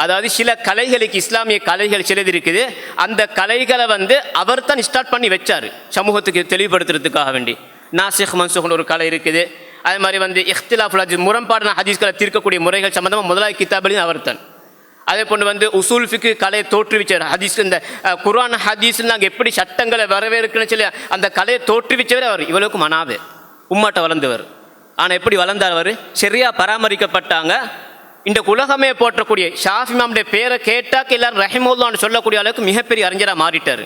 அதாவது சில கலைகளுக்கு, இஸ்லாமிய கலைகள் சிலது இருக்குது, அந்த கலைகளை வந்து அவர் தான் ஸ்டார்ட் பண்ணி வச்சார் சமூகத்துக்கு தெளிவுபடுத்துறதுக்காக வேண்டி. நாசிக் மன்சூக்னு ஒரு கலை இருக்குது. அதே மாதிரி வந்து இஹ்திலாஃபுல் ஹதீஸ், முரண்பாடான ஹதீஸ்களை தீர்க்கக்கூடிய முறைகள் சம்மந்தமாக முதலாவது கிதாபலையும் அவர் தான். அதே போன்று வந்து உசூல் ஃபிக்கு கலையை தோற்றுவிச்சார். ஹதீஸ், இந்த குர்ஆன் ஹதீஸில் நாங்கள் எப்படி சட்டங்களை வரவேற்கணும்னு சொல்லி அந்த கலையை தோற்றுவிச்சவர் அவர். இவளுக்கும் அனாவே உம்மாட்ட வளர்ந்தவர். ஆனால் எப்படி வளர்ந்தார் அவர்? சரியாக பராமரிக்கப்பட்டாங்க. இந்த உலகமே போற்றக்கூடிய ஷாஃபி இமாமுடைய பேரை கேட்டாக்கு எல்லாரும் ரஹிமுல்லான்னு சொல்லக்கூடிய அளவுக்கு மிகப்பெரிய அறிஞராக மாறிட்டார்.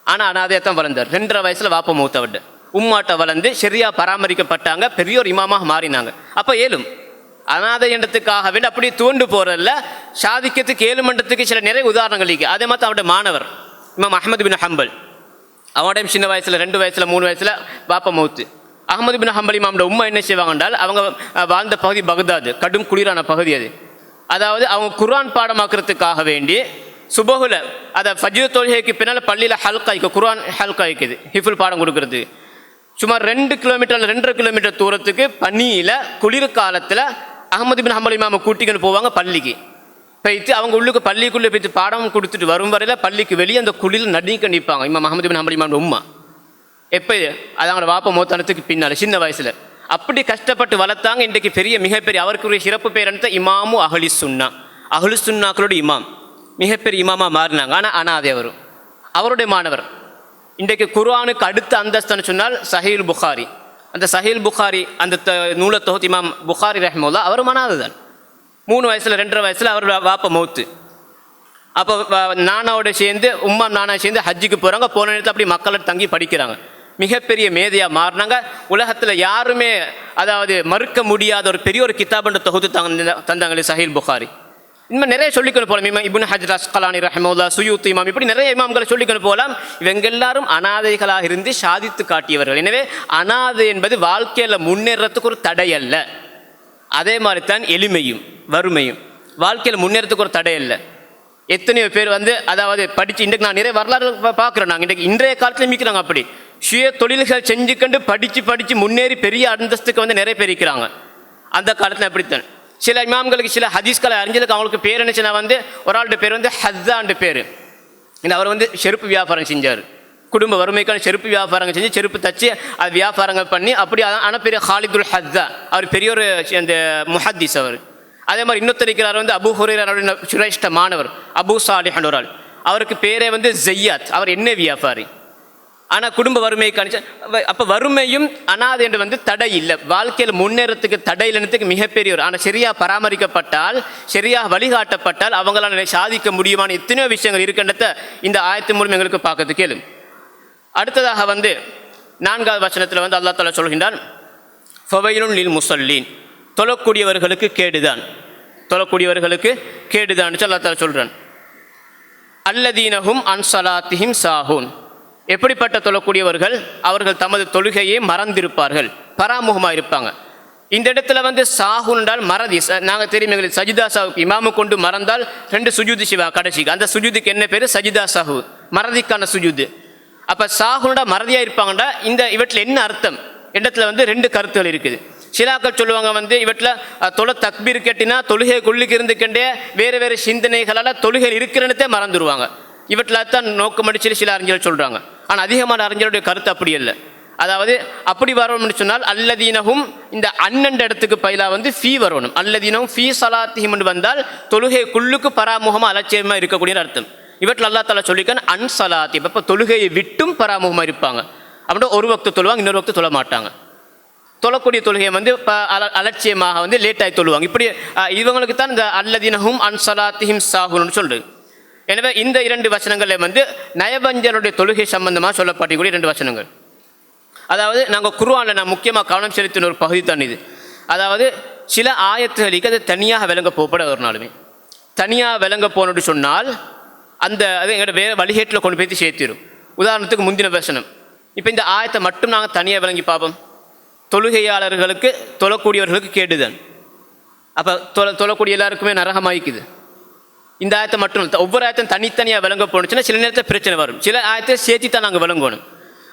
ஆனால் அனாதையாக தான் வளர்ந்தார். 2.5 வயசில் வாப்ப மூத்தவட்டு உம்மாட்ட வளர்ந்து சரியாக பராமரிக்கப்பட்டாங்க, பெரிய ஒரு இமாமாக மாறினாங்க. அப்போ ஏழும் அனாதை என்றதுக்காக வேண்டி அப்படி தூண்டு போகிறதில்ல, சாதிக்கிறதுக்கு ஏழுமன்றத்துக்கு சில நிறைய உதாரணங்கள் இருக்குது. அதே மாதிரி அவருடைய மாணவர் இமாம் அஹ்மது பின் ஹம்பல், அவனுடைய சின்ன வயசில் 2 வயசில் 3 வயசில் பாப்பா மௌத்து. அஹ்மது பின் ஹம்பல் இமாமோட உம்மா என்ன செய்வாங்க என்றால் அவங்க வாழ்ந்த பகுதி பக்தாது, கடும் குளிரான பகுதி அது. அதாவது அவங்க குர்ஆன் பாடமாக்குறதுக்காக வேண்டி சுபகுல அதை ஃபஜ்ர் தொழுகைக்கு பின்னால் பள்ளியில் ஹல்கா இருக்குது, குர்ஆன் ஹல்கா இருக்குது, ஹிஃபுல் பாடம் கொடுக்குறது. சுமார் 2 கிலோமீட்டர் 2.5 கிலோமீட்டர் தூரத்துக்கு பனியில் குளிர் காலத்தில் அஹ்மது பின் ஹம்பல் இமாமை கூட்டிக்கின்னு போவாங்க பள்ளிக்கு. போய்த்து அவங்க உள்ளுக்கு பள்ளிக்குள்ளே போய்த்து பாடம் கொடுத்துட்டு வரும் வரையில் பள்ளிக்கு வெளியே அந்த குளிர் நடுக்க நிற்பாங்க இமாம் அஹ்மது பின் ஹம்பல் இமாமோட உம்மா. எப்போ அது அவங்களோட வாப்ப மௌத்தானத்துக்கு பின்னால் சின்ன வயசில் அப்படி கஷ்டப்பட்டு வளர்த்தாங்க. இன்றைக்கு பெரிய மிகப்பெரிய அவருக்குரிய சிறப்பு பேர் என்ன? இமாமு அஹ்லி சுன்னா, அஹ்லு சுன்னாக்களோட இமாம், மிகப்பெரிய இமாமாக மாறினாங்க. ஆனால் அனாதை அவரும். அவருடைய மாணவர் இன்றைக்கு குர்ஆனுக்கு அடுத்த அந்தஸ்துன்னு சொன்னால் சஹீல் புகாரி. அந்த சஹீல் புகாரி அந்த நூலை தொகுதி இமாம் புகாரி ரஹ்மத்துல்லாஹ் அவர் அனாதை தான். 3 வயசில் 2.5 வயசில் அவர் வாப்ப மௌத்து. அப்போ நானாவோட சேர்ந்து நானா சேர்ந்து ஹஜ்ஜுக்கு போகிறாங்க. போன நேரத்தில் அப்படி மக்களை தங்கி படிக்கிறாங்க. மிகப்பெரிய மேதையாக மாறினாங்க. உலகத்தில் யாருமே அதாவது மறுக்க முடியாத ஒரு பெரிய ஒரு கிதாபுன்ற தொகுத்து தந்தாங்களே சஹீல் புகாரி. இன்னும் நிறைய சொல்லிக்கொண்டு போகலாம். இப்னு ஹஜர் அஸ்கலானி ரஹ்மத்துல்லாஹ், சுயூத்தி இமாம், இப்படி நிறைய இமாம்களை சொல்லிக்கொண்டு போகலாம். இவங்க எல்லாரும் அனாதைகளாக இருந்து சாதித்து காட்டியவர்கள். எனவே அனாதை என்பது வாழ்க்கையில் முன்னேறத்துக்கு ஒரு தடை அல்ல. அதே மாதிரி தான் எளிமையும் வறுமையும் வாழ்க்கையில் முன்னேறத்துக்கு ஒரு தடை இல்லை. எத்தனையோ பேர் அதாவது படித்து இன்றைக்கு நான் நிறைய வரலாறு பார்க்குறோம். நாங்கள் இன்றைய காலத்தில் மிக்கிறாங்க. அப்படி சுய தொழில்கள் செஞ்சுக்கண்டு படித்து முன்னேறி பெரிய அந்தஸ்துக்கு நிறைய பேர் இருக்கிறாங்க. அந்த காலத்தில் எப்படித்தான் சில இமாம்களுக்கு சில ஹதீஸ்களை அறிஞ்சதுக்கு அவங்களுக்கு பேர் என்னச்சுன்னா ஒரு ஆளுடைய பேர் ஹஸ்ஸான்னு பேர். அவர் செருப்பு வியாபாரம் செஞ்சார். குடும்ப வறுமைக்கான செருப்பு வியாபாரங்கள் செஞ்சு செருப்பு தச்சு அது வியாபாரங்கள் பண்ணி அப்படி ஆனால் பெரிய ஹாலிதுல் ஹஸ்ஸா அவர் பெரிய ஒரு அந்த முஹத்தீஸ் அவர். அதே மாதிரி இன்னொருத்தர் இருக்கிறார் அபூ ஹுரைரா சிரேஷ்ட மாணவர் அபூ சாலிஹ் ஒரு ஆள். அவருக்கு பேரே ஜையாத். அவர் எண்ணெய் வியாபாரி. ஆனால் குடும்ப வறுமையை காணிச்ச. அப்போ வறுமையும் அனாதை என்று தடை இல்லை. வாழ்க்கையில் முன்னேறத்துக்கு தடை இல்லைன்றதுக்கு மிகப்பெரிய ஒரு ஆனால் சரியாக பராமரிக்கப்பட்டால் சரியாக வழிகாட்டப்பட்டால் அவங்களால சாதிக்க முடியுமான எத்தனையோ விஷயங்கள் இருக்கின்றத இந்த ஆயத்து மூலம் எங்களுக்கு பார்க்கறது கேளு. அடுத்ததாக 4வது வசனத்தில் அல்லாஹ் தஆலா சொல்கின்றான், ஃபவைலுன் லில் முஸல்லீன், தொழக்கூடியவர்களுக்கு கேடுதான், தொழக்கூடியவர்களுக்கு கேடுதான் அல்லாஹ் தஆலா சொல்கிறான். அல்லதீனஹும் அன் ஸலாத்திஹிம் சாஹூன், எப்படிப்பட்ட தொழக்கூடியவர்கள்? அவர்கள் தமது தொழுகையை மறந்திருப்பார்கள், பராமுகமாக இருப்பாங்க. இந்த இடத்துல சாஹூன் என்றால் மறதி. நாங்கள் தெரியும் எங்களுக்கு சஜிதா சாஹு இமாமு கொண்டு மறந்தால் 2 சுஜூது சிவா கடைசிக்கு. அந்த சுஜூதுக்கு என்ன பேர்? சஜிதா சாஹு, மறதிக்கான சுஜூது. அப்போ சாஹுண்டா மறதியாக இருப்பாங்கண்டா இந்த இவற்றில் என்ன அர்த்தம்? இடத்துல 2 கருத்துகள் இருக்குது. சிலாக்கள் சொல்லுவாங்க இவற்றில் தொலை தக்பீர் கேட்டினா தொழுகை கொள்ளுக்கு இருந்துக்கண்டே வேறு வேறு சிந்தனைகளால் தொழுகை இருக்கிறனத்தே மறந்துடுவாங்க. இவற்றில் தான் நோக்கம் அடிச்சு சில அறிஞர்கள் சொல்கிறாங்க. ஆனால் அதிகமான அறிஞருடைய கருத்து அப்படி இல்லை. அதாவது அப்படி வரணும்னு சொன்னால் அல்லதீனஹும் இந்த அன்னண்ட இடத்துக்கு பயிலாக ஃபீ வரணும். அல்லதீனஹும் ஃபீ ஸலாத்திஹிம் வந்தால் தொழுகை குள்ளுக்கு பராமுகமாக அலட்சியமாக இருக்கக்கூடிய அர்த்தம். இவற்றில் அல்லாஹ் தஆலா சொல்லிக்கான் அன் ஸலாத்தி, இப்போ தொழுகையை விட்டும் பராமுகமாக இருப்பாங்க. அப்படின்னா ஒரு வக்து தொழுவாங்க, இன்னொரு வக்து தொழ மாட்டாங்க. தொழக்கூடிய தொழுகையை அலட்சியமாக லேட்டாகி தொழுவாங்க. இப்படி இவங்களுக்கு தான் இந்த அல்லதீனஹும் அன் ஸலாத்திஹிம் சாஹூன்னு சொல்கிறது. எனவே இந்த 2 வசனங்களில் நயவஞ்சனுடைய தொழுகை சம்பந்தமாக சொல்லப்படக்கூடிய 2 வசனங்கள். அதாவது நாங்கள் குர்ஆனில் நான் முக்கியமாக கவனம் செலுத்தின ஒரு பகுதி தான் இது. அதாவது சில ஆயத்துகளுக்கு அது தனியாக விளங்க போகப்பட ஒரு நாளுமே தனியாக விளங்க போனோன்னு சொன்னால் அந்த அது எங்களோட வேறு வழிகேட்டில் கொண்டு போய் சேர்த்திடும். உதாரணத்துக்கு முந்தின வசனம். இப்போ இந்த ஆயத்தை மட்டும் நாங்கள் தனியாக விளங்கி பார்ப்போம். தொழுகையாளர்களுக்கு தொழக்கூடியவர்களுக்கு கேடுதான். அப்போ தொழக்கூடிய எல்லாருக்குமே நரகமாயிக்குது. இந்த ஆயத்தை மட்டும் ஒவ்வொரு ஆயத்தையும் தனித்தனியாக விளங்க போணுச்சுன்னா சில நேரத்தில் பிரச்சனை வரும். சில ஆயத்தை சேர்த்தி தான் நாங்கள் விளங்கணும்.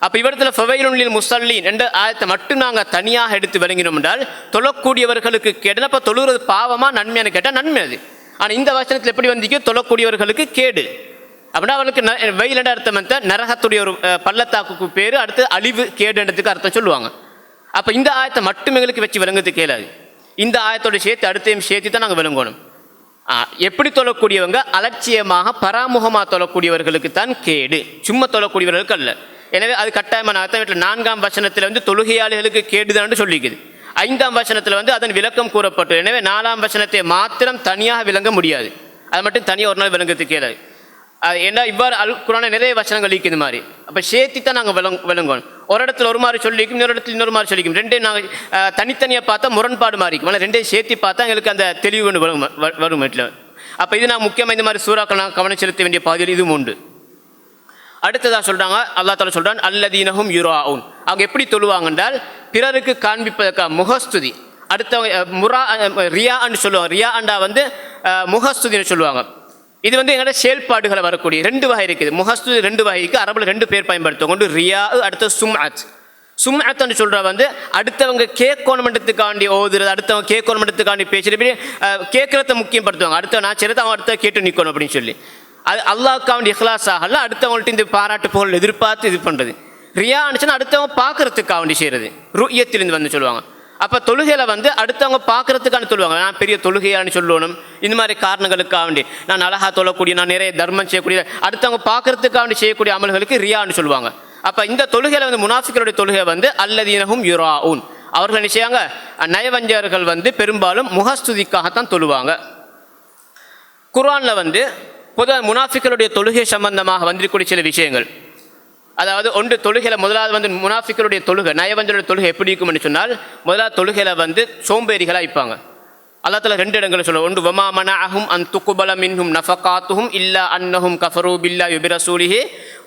அப்போ இவரத்தில் ஃபவைலுன் லில் முஸல்லீன் என்ற ஆயத்தை மட்டும் நாங்கள் தனியாக எடுத்து விளங்கினோம் என்றால் தொழக்கூடியவர்களுக்கு கேடு. அப்போ தொழுகிறது பாவமாக நன்மையான கேட்டால் நன்மை அது. ஆனால் இந்த வசனத்தில் எப்படி வந்திக்கோ தொழக்கூடியவர்களுக்கு கேடு அப்படின்னா அவர்களுக்கு வெயிலண்ட அர்த்தம் நரகத்துடைய ஒரு பள்ளத்தாக்குக்கு பேர், அடுத்து அழிவு கேடுன்றதுக்கு அர்த்தம் சொல்லுவாங்க. அப்போ இந்த ஆயத்தை மட்டும் எங்களுக்கு வச்சு விளங்குறது கேளாது. இந்த ஆயத்தோட சேர்த்து அடுத்தையும் சேர்த்து தான் நாங்கள் விளங்கணும். எப்படி தொழக்கூடியவங்க அலட்சியமாக பராமுகமாக தொழக்கூடியவர்களுக்கு தான் கேடு, சும்மா தொழக்கூடியவர்களுக்கு அல்ல. எனவே அது கட்டாயமான அர்த்தம். வீட்டில் 4ஆம் வசனத்தில் தொழுகையாளிகளுக்கு கேடுதான் சொல்லிக்குது. 5ஆம் வசனத்தில் அதன் விளக்கம் கூறப்பட்டு. எனவே 4ஆம் வசனத்தை மாத்திரம் தனியாக விளங்க முடியாது. அது மட்டும் தனியாக ஒரு நாள் விளங்குறதுக்கு கேளாது. ஏன்னா இவ்வாறு குர்ஆன்ல நிறைய வசனங்கள் இருக்குது மாதிரி. அப்போ சேர்த்தி தான் நாங்கள் விளங்கணும். ஒரு இடத்துல ஒரு மாதிரி சொல்லிக்கும், இன்னொரு இடத்துல இன்னொரு மாதிரி சொல்லிக்கும். ரெண்டையும் நாங்கள் தனித்தனியாக பார்த்தா முரண்பாடு மாறிக்கும். ஆனால் ரெண்டையும் சேர்த்தி பார்த்தா எங்களுக்கு அந்த தெளிவு ஒன்று வரும் வீட்டில். அப்போ இது நான் முக்கியமாக இந்த மாதிரி சூறாக்கள் நாங்கள் கவனம் செலுத்த வேண்டிய பகுதியில் இதுவும் உண்டு. அடுத்ததாக சொல்கிறாங்க, அல்லாஹ் தஆலா சொல்கிறான் அல்லதீனஹும் யுராஊன், அவங்க எப்படி தொழுவாங்க என்றால் பிறருக்கு காண்பிப்பதற்காக முகஸ்துதி. அடுத்தவங்க ரியான்னு சொல்லுவாங்க. ரியா அண்டா முகஸ்துதின்னு சொல்லுவாங்க. இது எங்களோட செயல்பாடுகளை வரக்கூடிய 2 வகை இருக்குது. முகஸ்துதி 2 வகைக்கு அரபில் 2 பேர் பயன்படுத்துவோம். ஒன்று ரியா, அடுத்த சும்அத். சும்அத்னு சொல்கிற அடுத்தவங்க கேட்கணுமென்றதுக்காண்டி ஓதுறது, அடுத்தவங்க கேட்கணுமென்றதுக்காண்டி பேசுறது, கேட்குறத முக்கியப்படுத்துவாங்க. அடுத்த நான் சிறந்த அவன் அடுத்த கேட்டு நிற்கணும் அப்படின்னு சொல்லி அது அல்லாஹ்க்காண்டி இஹ்லாஸ் ஆகல, அடுத்தவங்கள்ட்ட இந்த பாராட்டு புகழ் எதிர்பார்த்து இது பண்ணுறது. ரியா அனுச்சுன்னா அடுத்தவங்க பார்க்கறதுக்காக வேண்டி செய்கிறது, ருயத்திலிருந்து சொல்லுவாங்க. அப்போ தொழுகையில் அடுத்தவங்க பார்க்கறதுக்கான சொல்லுவாங்க. நான் பெரிய தொழுகையான்னு சொல்லணும், இந்த மாதிரி காரணங்களுக்காக வேண்டி நான் அழகாக தொழக்கூடிய, நான் நிறைய தர்மம் செய்யக்கூடிய, அடுத்தவங்க பார்க்கறதுக்காக வேண்டி செய்யக்கூடிய அமல்களுக்கு ரியான்னு சொல்லுவாங்க. அப்போ இந்த தொழுகையில் வந்து முனாஃபிக்களுடைய தொழுகை வந்து அல்லதீனஹும் யுராஊன், அவர்கள் என்ன செய்யாங்க, நயவஞ்சகர்கள் வந்து பெரும்பாலும் முகஸ்துதிக்காகத்தான் தொழுவாங்க. குர்ஆனில் வந்து பொதுவாக முனாஃபிக்களுடைய தொழுகை சம்பந்தமாக வந்திருக்கக்கூடிய சில விஷயங்கள், அதாவது ஒன்று தொழுகையில் முதலாவது வந்து முனாஃபிக்களுடைய தொழுகை நயவஞ்சருடைய தொழுகை எப்படி இருக்கும்னு சொன்னால், முதலாவது தொழுகையில் வந்து சோம்பேறிகளாக இருப்பாங்க. அல்லாஹ் தஆலா 2 இடங்களில் சொல்லுவாங்க. ஒன்று வமா மனஅஹும் அன் துக்பல மின்ஹும் நஃபகாத்துஹும் இல்லா அன்னஹும் கஃபரு பில்லாஹி வபிரசூலிஹி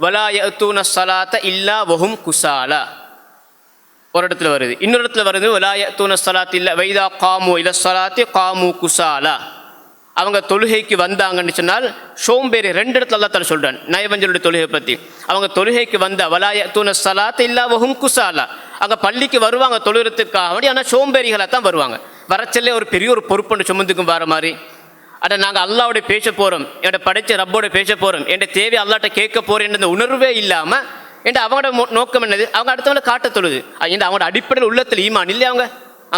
வலா யஅத்தூன ஸலாத்த இல்லா வஹும் குஸாலா. ஒரு இடத்துல வருது. இன்னொரு இடத்துல வருது வலா யஅத்தூன ஸலாத்த இல்லா வைதா காமு இல ஸலாத்தி காமு குஸாலா. அவங்க தொழுகைக்கு வந்தாங்கன்னு சொன்னால் சோம்பேறி. 2 இடத்துல அல்லாஹ் தஆலா சொல்றான் நயவஞ்சருடைய தொழுகை பற்றி. அவங்க தொழுகைக்கு வந்த வலா யஅத்தூன ஸலாத்த இல்லா வஹும் குஸாலா, அங்கே பள்ளிக்கு வருவாங்க தொழுகிறதுக்காக வேண்டி, ஆனால் சோம்பேறிகளாக தான் வருவாங்க. வரச்சல்லே ஒரு பெரிய ஒரு பொறுப்புன்னு சுமந்துக்கும் வர மாதிரி, அட நாங்கள் அல்லாவோட பேச போகிறோம், என்னோட படைச்ச ரப்போட பேச போகிறோம், என் தேவை அல்லாட்ட கேட்க போகிறேன்ற உணர்வே இல்லாமல், என்ற அவங்களோட நோக்கம் என்னது, அவங்க அடுத்தவங்களை காட்ட தொழுது. அவங்களோட அடிப்படையில் உள்ளத்தில் ஈமான் இல்லை, அவங்க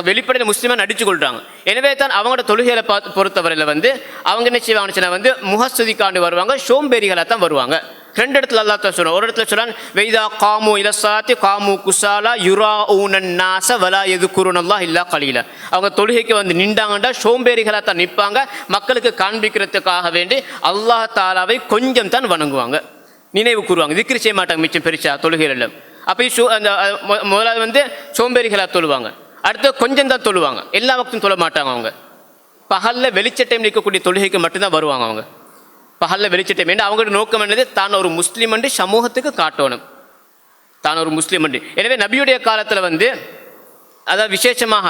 வெளிப்படையில் முஸ்லீமாக நடிச்சு கொள்கிறாங்க. எனவே தான் அவங்களோட தொழுகைகளை பொறுத்தவரையில் வந்து அவங்க என்ன செய்வாங்கன்னு சொன்னால் வந்து முகஸ்துதிக்காண்டு வருவாங்க, சோம்பேறிகளாக தான் வருவாங்க. 2 இடத்துல அல்லாஹ் தான் சொல்கிறான். ஒரு இடத்துல சொல்கிறான் வைதா காமு இலசாத்தி காமு குசாலா யுராஊனன் நாஸ வலா யதுகுருனல்லாஹ் இல்லா கலீலா. அவங்க தொழுகைக்கு வந்து நின்றாங்கண்டா சோம்பேறிகளாக தான் நிற்பாங்க, மக்களுக்கு காண்பிக்கிறதுக்காக வேண்டி அல்லாஹ் தாலாவை கொஞ்சம் தான் வணங்குவாங்க, நினைவு கூறுவாங்க, திக்ர் செய்ய மாட்டாங்க மிச்சம் பெருசா தொழுகையில். அப்போ அந்த முதலாவது வந்து சோம்பேறிகளாக தொழுவாங்க, அடுத்து கொஞ்சம் தான் தொழுவாங்க, எல்லா வக்தும் தொழ மாட்டாங்க. அவங்க பகலில் வெளிச்ச டைம் இருக்கக்கூடிய தொழுகைக்கு மட்டும்தான் வருவாங்க. அவங்க பகலில் வெளிச்ச டைம் என்ன அவங்களோட நோக்கம் என்னது, தான் ஒரு முஸ்லீம் என்று சமூகத்துக்கு காட்டணும், தான் ஒரு முஸ்லீம் என்று. எனவே நபியுடைய காலத்தில் வந்து அதாவது விசேஷமாக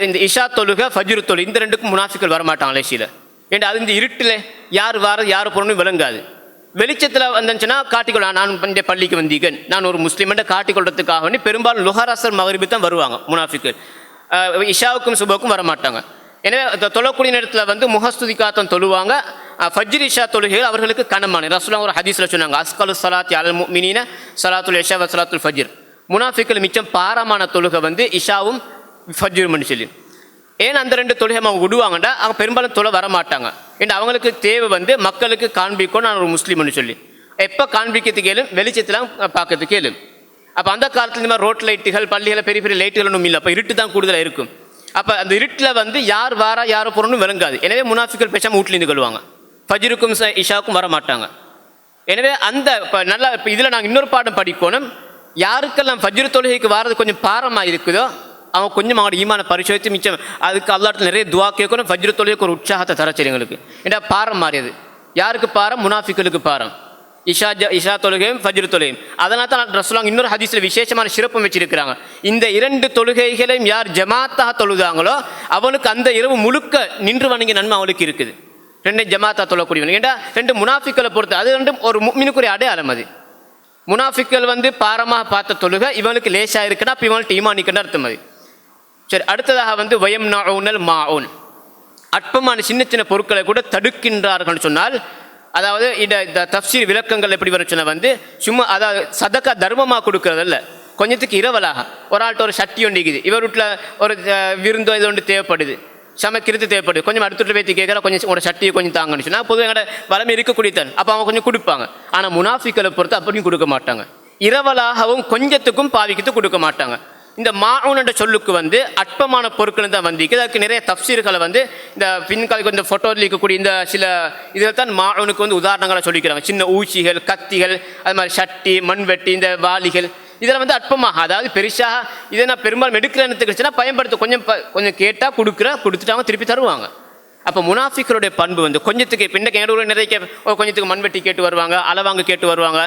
இந்த இஷா தொழுகை ஃபஜ்ர் தொழுகை இந்த 2க்கும் முனாஃபிக்கள் வரமாட்டாங்க மலேசியில். ஏன்னா அது இந்த இருட்டில் யார் வார யார் போகணும்னு விளங்காது. வெளிச்சத்தில் வந்துச்சுன்னா காட்டிக்கொள்ள நான் இந்த பள்ளிக்கு வந்தீங்கன், நான் ஒரு முஸ்லீம்ன்ற காட்டிக்கொள்றதுக்காக வேண்டி பெரும்பாலும் லுஹராசர் மகரிபு தான் வருவாங்க முனாஃபிக்கள். இஷாவுக்கும் சுபக்கும் வரமாட்டாங்க. எனவே தொழக்கூடிய நேரத்தில் வந்து முகஸ்துதிக்காத்தான் தொழுவாங்க. ஃபஜ்ர் இஷா தொழுகைகள் அவர்களுக்கு கனமான. ரசூலுல்லாஹ் ஒரு ஹதீஸில் சொன்னாங்க அஸ்கலு ஸலாத்தி அலல் முஃமினீன ஸலாத்துல் இஷா வ ஸலாத்துல் ஃபஜ்ர். முனாஃபிக்கள் மிச்சம் பாரமான தொழுகை வந்து இஷாவும் ஃபஜ்ரும்னு சொல்லி. ஏன் அந்த 2 தொழுகை அவங்க விடுவாங்கண்டா அவங்க பெரும்பாலும் தொலை வரமாட்டாங்க. ஏன்னா அவங்களுக்கு தேவை வந்து மக்களுக்கு காண்பிக்கும் நான் ஒரு முஸ்லீம்னு சொல்லி. எப்போ காண்பிக்கிறதுக்கு ஏழும் வெளிச்சத்தெலாம் பார்க்கறதுக்கு ஏழும். அப்போ அந்த காலத்தில் இந்த மாதிரி ரோட் லைட்டுகள் பள்ளிகளை பெரிய பெரிய லைட்டுகள் ஒன்றும் இல்லை, அப்போ இருட்டு தான் கூடுதலாக இருக்கும். அப்போ அந்த இருட்டில் வந்து யார் வாரா யார் போகிறோன்னு விளங்காது. எனவே முனாஃபிக்கள் பேசாமல் வீட்டிலேருந்து கொள்வாங்க, ஃபஜ்ருக்கும் இஷாவுக்கும் வர மாட்டாங்க. எனவே அந்த இப்போ நல்லா இப்போ இதில் நாங்கள் இன்னொரு பாடம் படிக்கணும். யாருக்கெல்லாம் ஃபஜ்ர் தொழுகைக்கு வாரது கொஞ்சம் பாரமாக இருக்குதோ அவன் கொஞ்சம் அவங்களோட ஈமான பரிசோதித்து மிச்சம் அதுக்கு அல்லாஹ்ட்ட நிறைய துவா கேட்கணும். ஃபஜ்ர் தொழுகைக்கு ஒரு உற்சாகத்தை தரச்சரி எங்களுக்கு. ஏன்னா பாரம் மாறியது. யாருக்கு பாரம்? முனாஃபிக்களுக்கு பாரம். இஷா தொழுகையும் ஃபஜ்ர் தொழுகையும். அதனால தான் ரசூலுல்லாஹ் இன்னொரு ஹதீஸில் விசேஷமான சிறப்பு வச்சிருக்கிறாங்க. இந்த 2 தொழுகைகளையும் யார் ஜமாத்தாக தொழுதாங்களோ அவனுக்கு அந்த இரவு முழுக்க நின்று வணங்கிய நன்மை அவளுக்கு இருக்குது. 2 ஜமாத்தா தொழக்கூடியவன். ஏன்னா 2 முனாஃபிக்களை பொறுத்து அது 2 ஒரு முஃமினுக்குரிய அடையாளம். அது முனாஃபிக்கள் வந்து பாரமாக பார்த்த தொழுகை இவனுக்கு லேசாக இருக்குன்னா அப்போ இவனுக்கு ஈமானிக்குன்னு அர்த்தம். அது சரி. அடுத்ததாக வந்து வயம்னஉனல் மாஊன், அற்பமான சின்ன சின்ன பொருட்களை கூட தடுக்கின்றார்கள் சொன்னால், அதாவது இந்த தஃப்சீர் விளக்கங்கள் எப்படி வர சொன்னால் வந்து சும்மா அதாவது சதக்கா தர்மமாக கொடுக்கறதில்ல, கொஞ்சத்துக்கு இரவலாக ஒரு ஆள்கிட்ட ஒரு சட்டி ஒன்று இருக்குது, இவர் வீட்டில் ஒரு விருந்தோ இது ஒன்று தேவைப்படுது, சமைக்கிறது தேவைப்படுது, கொஞ்சம் அடுத்த வீட்டில் பேசி கேட்குற கொஞ்சம் ஒரு சட்டியை கொஞ்சம் தாங்கன்னு சொன்னால் பொதுவாக எங்களோட வளமை இருக்கக்கூடிய தான் அப்போ அவங்க கொஞ்சம் கொடுப்பாங்க. ஆனால் முனாஃபிக்களை பொறுத்து அப்படியும் கொடுக்க மாட்டாங்க, இரவலாகவும் கொஞ்சத்துக்கும் பாவிக்கத்துக்கு கொடுக்க மாட்டாங்க. இந்த மாஊன் என்ற சொல்லுக்கு வந்து அற்பமான பொருட்கள் தான் வந்திருக்கு. அதுக்கு நிறைய தஃப்சீர்களை வந்து இந்த பின்காலுக்கு இந்த ஃபோட்டோவில் இருக்கக்கூடிய இந்த சில இதில் தான் மாஊனுக்கு வந்து உதாரணங்களை சொல்லிக்கிறாங்க. சின்ன ஊசிகள், கத்திகள், அது மாதிரி சட்டி, மண்வெட்டி, இந்த வாளிகள், இதில் வந்து அற்பமாக அதாவது பெருசாக இதை நான் பெரும்பாலும் எடுக்கிறேன்னு பயன்படுத்த கொஞ்சம் கேட்டால் கொடுத்துட்டு அவங்க திருப்பி தருவாங்க. அப்போ முனாஃபிக்களுடைய பண்பு வந்து கொஞ்சத்துக்கு இப்போ இந்த ஊரில் நிறைய கொஞ்சத்துக்கு மண்வெட்டி கேட்டு வருவாங்க, அளவாங்க கேட்டு வருவாங்க,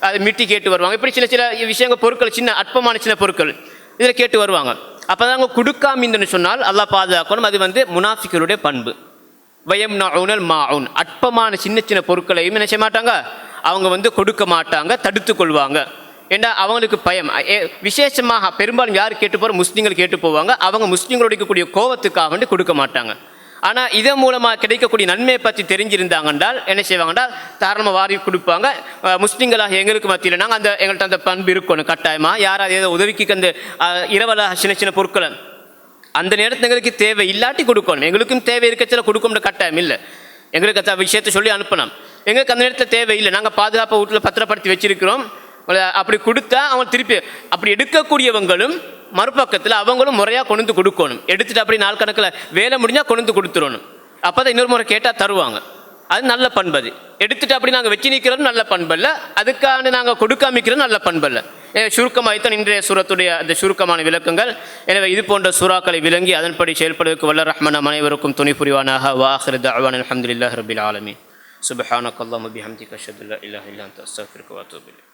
அது மிட்டி கேட்டு வருவாங்க, இப்படி சில சில விஷயங்கள் பொருட்கள் சின்ன அற்பமான சின்ன பொருட்கள் இதில் கேட்டு வருவாங்க. அப்போ தான் அவங்க கொடுக்காமின்னு சொன்னால் அல்லாஹ் பாதுகாக்கணும். அது வந்து முனாஃபிக்களுடைய பண்பு. வயம்னஉனல் மாஊன், அற்பமான சின்ன சின்ன பொருட்களையும் என்ன செய்ய மாட்டாங்க, அவங்க வந்து கொடுக்க மாட்டாங்க, தடுத்து கொள்வாங்க. ஏன்னா அவங்களுக்கு பயம். விசேஷமாக பெரும்பாலும் யார் கேட்டு போகிற முஸ்லீம்கள் கேட்டு போவாங்க. அவங்க முஸ்லீம்களோட இருக்கக்கூடிய கோபத்துக்காக வேண்டி கொடுக்க மாட்டாங்க. ஆனால் இதன் மூலமாக கிடைக்கக்கூடிய நன்மையை பற்றி தெரிஞ்சிருந்தாங்கன்றால் என்ன செய்வாங்கன்னா தாராளமாக வாரி கொடுப்பாங்க. முஸ்லீம்களாக எங்களுக்கு மத்தியில் நாங்கள் அந்த எங்கள்கிட்ட அந்த பண்பு இருக்கணும் கட்டாயமாக. யாராவது ஏதோ உதவிக்கு அந்த இரவலாக சின்ன சின்ன பொருட்களை அந்த நேரத்தில் எங்களுக்கு தேவை இல்லாட்டி கொடுக்கணும். எங்களுக்கும் தேவை இருக்கச்சில கொடுக்கணும்னு கட்டாயம் இல்லை. எங்களுக்கு அந்த விஷயத்தை சொல்லி அனுப்பணும். எங்களுக்கு அந்த நேரத்தில் தேவை இல்லை, நாங்கள் பாதுகாப்பாக வீட்டில் பத்திரப்படுத்தி வச்சிருக்கிறோம், அப்படி கொடுத்தா அவங்க திருப்பி அப்படி எடுக்கக்கூடியவங்களும் மறுபக்கத்தில் அவங்களும் முறையாக கொண்டு வந்து கொடுக்கணும். எடுத்துகிட்டு அப்படி நாள் கணக்கில் வேலை முடிஞ்சால் கொண்டு வந்து கொடுத்துடணும். அப்போ தான் இன்னொரு முறை கேட்டால் தருவாங்க. அது நல்ல பண்பது. எடுத்துகிட்டு அப்படி நாங்கள் வச்சு நிற்கிறதும் நல்ல பண்பல்ல, அதுக்கான நாங்கள் கொடுக்காமிக்கிறதும் நல்ல பண்பல்ல. சுருக்கமாகத்தான் இன்றைய சூரத்துடைய அந்த சுருக்கமான விளக்கங்கள். எனவே இது போன்ற சூறாக்களை விளங்கி அதன்படி செயல்படுவதற்கு வல்ல ரஹ்மான் அனைவருக்கும் துணை புரிவானாக. வாஹிரு தஅவானா அல்ஹம்துலில்லாஹி ரப்பில் ஆலமீன். சுப்ஹானக்கல்லாஹும்ம பிஹம்திக அஷ்ஹது அல்லா இலாஹா இல்லா அன்த அஸ்தக்ஃபிருக வ அத்தூபு இலைக்.